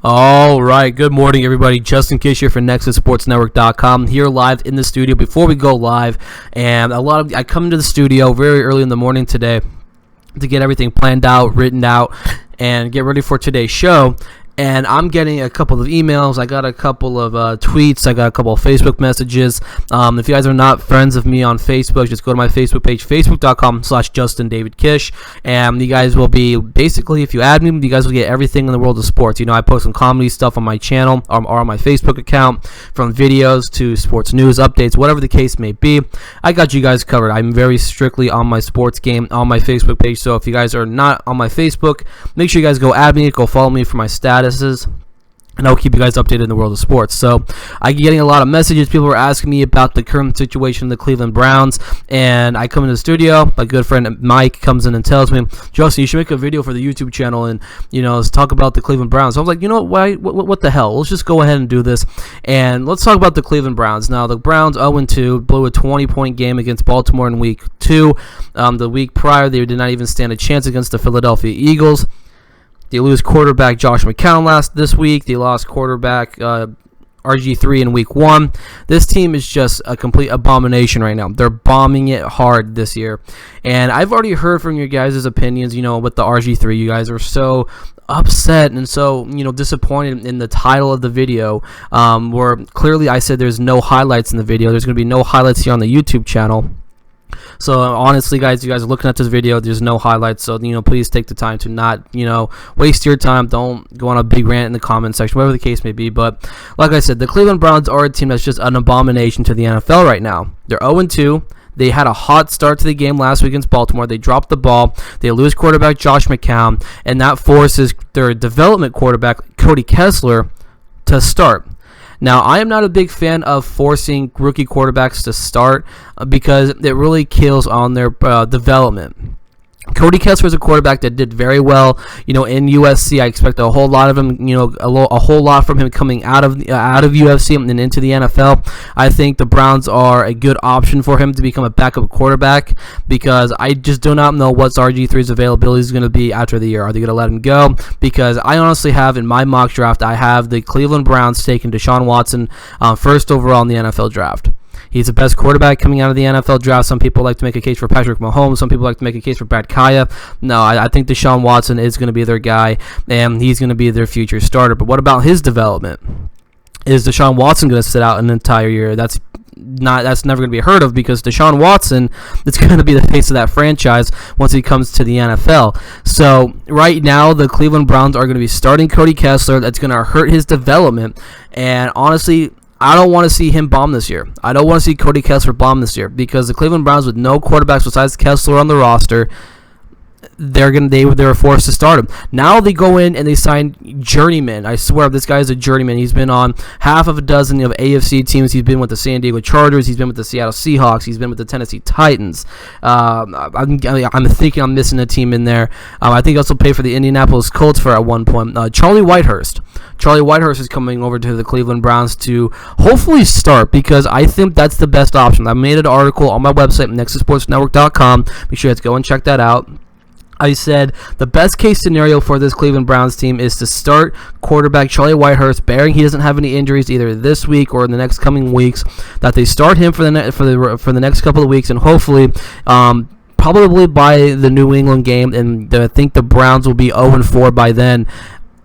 All right, good morning, everybody. Justin Kish here for NexusSportsNetwork.com, here live in the studio. Before we go live, and I come into the studio very early in the morning today to get everything planned out, written out, and get ready for today's show. And I'm getting a couple of emails. I got a couple of tweets. I got a couple of Facebook messages. If you guys are not friends of me on Facebook, just go to my Facebook page, facebook.com/JustinDavidKish. And you guys will be, basically, if you add me, you guys will get everything in the world of sports. You know, I post some comedy stuff on my channel or on my Facebook account, from videos to sports news updates, whatever the case may be. I got you guys covered. I'm very strictly on my sports game on my Facebook page. So if you guys are not on my Facebook, make sure you guys go add me, go follow me for my status. And I'll keep you guys updated in the world of sports. So I'm getting a lot of messages. People are asking me about the current situation in the Cleveland Browns. And I come into the studio. My good friend Mike comes in and tells me, Justin, you should make a video for the YouTube channel and, you know, let's talk about the Cleveland Browns. So I was like, you know what, what the hell? Let's just go ahead and do this. And let's talk about the Cleveland Browns. Now, the Browns 0-2, blew a 20-point game against Baltimore in Week 2. The week prior, they did not even stand a chance against the Philadelphia Eagles. They lose quarterback Josh McCown this week. They lost quarterback RG3 in Week 1. This team is just a complete abomination right now. They're bombing it hard this year. And I've already heard from your guys' opinions, you know, with the RG3. You guys are so upset and so, you know, disappointed in the title of the video, where clearly I said there's no highlights in the video. There's going to be no highlights here on the YouTube channel. So honestly, guys, you guys are looking at this video, there's no highlights, so, you know, please take the time to not, you know, waste your time. Don't go on a big rant in the comment section, whatever the case may be. But like I said, the Cleveland Browns are a team that's just an abomination to the NFL right now. They're 0-2. They had a hot start to the game last week against Baltimore. They dropped the ball. They lose quarterback Josh McCown, and that forces their development quarterback, Cody Kessler, to start. Now, I am not a big fan of forcing rookie quarterbacks to start because it really kills on their development. Cody Kessler is a quarterback that did very well, you know, in USC. I expect a whole lot of him, you know, a whole lot from him coming out of UFC and into the NFL. I think the Browns are a good option for him to become a backup quarterback because I just do not know what RG3's availability is going to be after the year. Are they going to let him go? Because I honestly have, in my mock draft, I have the Cleveland Browns taking Deshaun Watson first overall in the NFL draft. He's the best quarterback coming out of the NFL draft. Some people like to make a case for Patrick Mahomes. Some people like to make a case for Brad Kaya. No, I think Deshaun Watson is going to be their guy, and he's going to be their future starter. But what about his development? Is Deshaun Watson going to sit out an entire year? That's never going to be heard of, because Deshaun Watson is going to be the face of that franchise once he comes to the NFL. So right now, the Cleveland Browns are going to be starting Cody Kessler. That's going to hurt his development. And honestly, I don't want to see him bomb this year. I don't want to see Cody Kessler bomb this year, because the Cleveland Browns, with no quarterbacks besides Kessler on the roster, they were forced to start him. Now they go in and they sign journeyman. I swear, this guy is a journeyman. He's been on half of a dozen of AFC teams. He's been with the San Diego Chargers. He's been with the Seattle Seahawks. He's been with the Tennessee Titans. I'm thinking I'm missing a team in there. I think he also played for the Indianapolis Colts at one point. Charlie Whitehurst. Charlie Whitehurst is coming over to the Cleveland Browns to hopefully start, because I think that's the best option. I made an article on my website, NexusSportsNetwork.com. Make sure you guys go and check that out. I said the best case scenario for this Cleveland Browns team is to start quarterback Charlie Whitehurst, bearing he doesn't have any injuries either this week or in the next coming weeks. That they start him for the next couple of weeks, and hopefully, probably by the New England game, and I think the Browns will be 0-4 by then.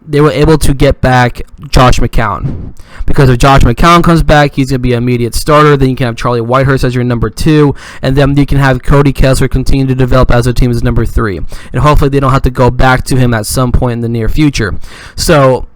They were able to get back Josh McCown. Because if Josh McCown comes back, he's going to be an immediate starter. Then you can have Charlie Whitehurst as your number 2. And then you can have Cody Kessler continue to develop as a team as number 3. And hopefully they don't have to go back to him at some point in the near future. So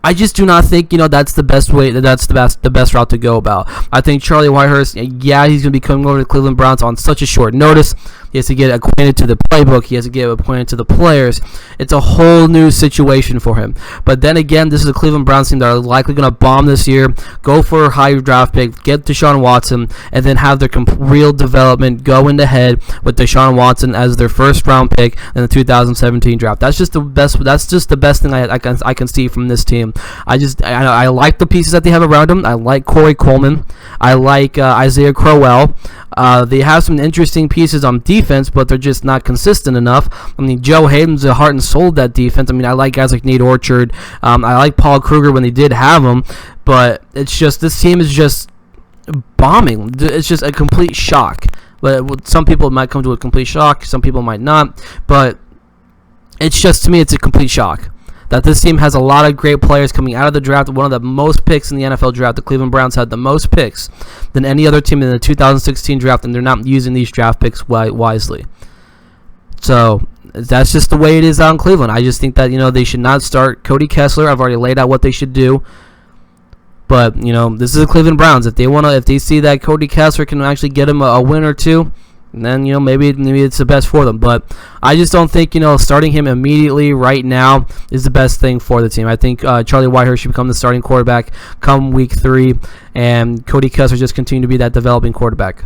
I just do not think, you know, that's the best way. That's the best route to go about. I think Charlie Whitehurst, yeah, he's going to be coming over to the Cleveland Browns on such a short notice. He has to get acquainted to the playbook. He has to get acquainted to the players. It's a whole new situation for him. But then again, this is a Cleveland Browns team that are likely going to bomb this year, go for a high draft pick, get Deshaun Watson, and then have their real development go into head with Deshaun Watson as their first round pick in the 2017 draft. That's just the best. That's just the best thing I can see from this team. I like the pieces that they have around him. I like Corey Coleman. I like Isaiah Crowell. They have some interesting pieces on defense. defense, but they're just not consistent enough. I mean, Joe Hayden's the heart and soul of that defense. I mean, I like guys like Nate Orchard. I like Paul Kruger when they did have him, but it's just this team is just bombing. It's just a complete shock. But some people might come to a complete shock. Some people might not. But it's just, to me, it's a complete shock that this team has a lot of great players coming out of the draft. One of the most picks in the NFL draft. The Cleveland Browns had the most picks than any other team in the 2016 draft, and they're not using these draft picks wisely. So that's just the way it is out in Cleveland. I just think that, they should not start Cody Kessler. I've already laid out what they should do. But, this is the Cleveland Browns. If they see that Cody Kessler can actually get them a win or two, then, maybe it's the best for them. But I just don't think, starting him immediately right now is the best thing for the team. I think Charlie Whitehurst should become the starting quarterback come week 3, and Cody Kessler just continue to be that developing quarterback.